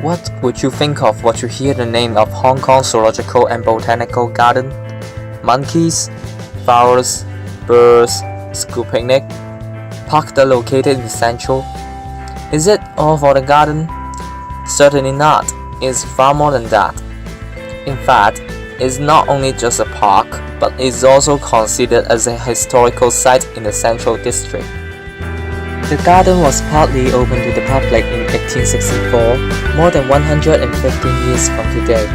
What would you think of what you hear the name of Hong Kong Zoological and Botanical Garden? Monkeys, flowers, birds, school picnic, park that located in the central. Is it all for the garden? Certainly not. It's far more than that. In fact, it's not only just a park, but is also considered as a historical site in the Central District. The garden was partly opened to the public in 1864, more than 115 years from today.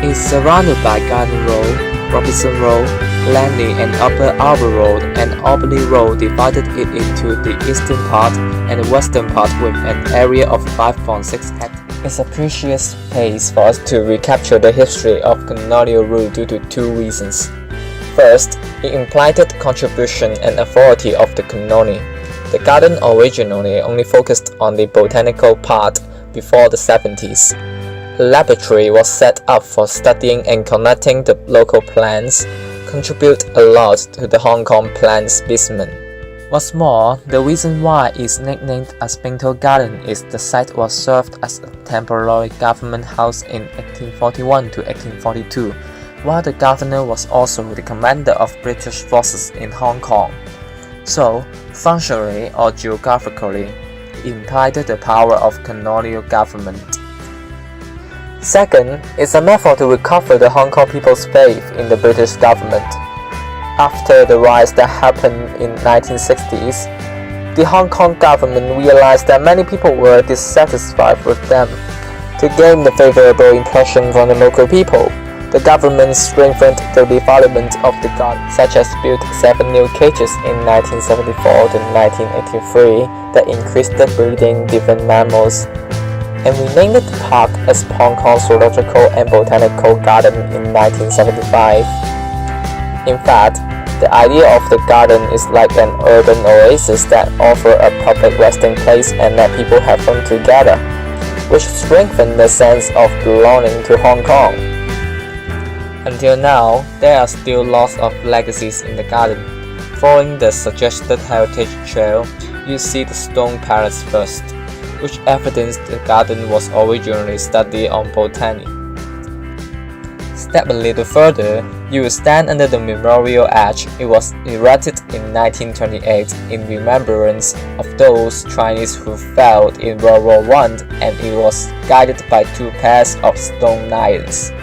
It is surrounded by Garden Road, Robinson Road, Langley and Upper Arbor Road, and Albany Road divided it into the eastern part and the western part with an area of 5.6 hectares. It's a precious place for us to recapture the history of colonial rule due to two reasons. First, it implied the contribution and authority of the colony. The garden originally only focused on the botanical part before the 70s. A laboratory was set up for studying and collecting the local plants, contribute a lot to the Hong Kong plant specimen. What's more, the reason why it's nicknamed as Botanical Garden is the site was served as a temporary government house in 1841 to 1842, while the governor was also the commander of British forces in Hong Kong. So, functionally or geographically, it implied the power of colonial government. Second, it's a method to recover the Hong Kong people's faith in the British government. After the riots that happened in 1960s, the Hong Kong government realized that many people were dissatisfied with them. To gain the favorable impression from the local people, the government strengthened the development of the garden, such as built 7 new cages in 1974 to 1983 that increased the breeding different mammals, and renamed the park as Hong Kong Zoological and Botanical Garden in 1975. In fact, the idea of the garden is like an urban oasis that offers a public resting place and let people have fun together, which strengthens the sense of belonging to Hong Kong. Until now, there are still lots of legacies in the garden. Following the suggested heritage trail, you see the stone palace first, which evidenced the garden was originally studied on botany. Step a little further, you will stand under the memorial arch. It was erected in 1928 in remembrance of those Chinese who fell in World War I, and it was guided by 2 pairs of stone lions.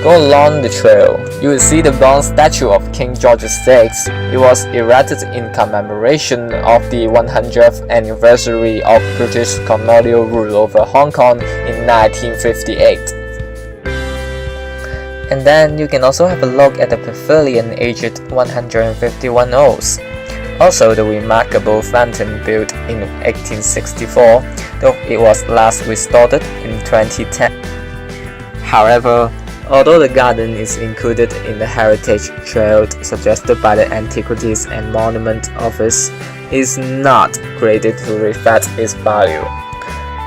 Go along the trail, you will see the bronze statue of King George VI. It was erected in commemoration of the 100th anniversary of British colonial rule over Hong Kong in 1958. And then you can also have a look at the pavilion aged 151 years. Also the remarkable fountain built in 1864, though it was last restored in 2010. However, although the garden is included in the heritage trail suggested by the Antiquities and Monument Office, it is not graded to reflect its value.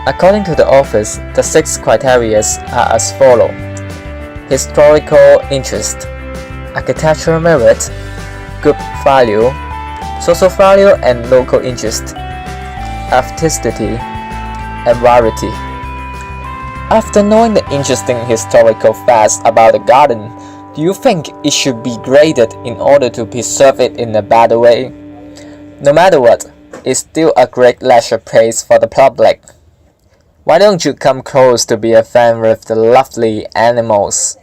According to the office, the 6 criteria are as follows: historical interest, architectural merit, group value, social value and local interest, authenticity, and variety. After knowing the interesting historical facts about the garden, do you think it should be graded in order to preserve it in a better way? No matter what, it's still a great leisure place for the public. Why don't you come close to be a fan with the lovely animals?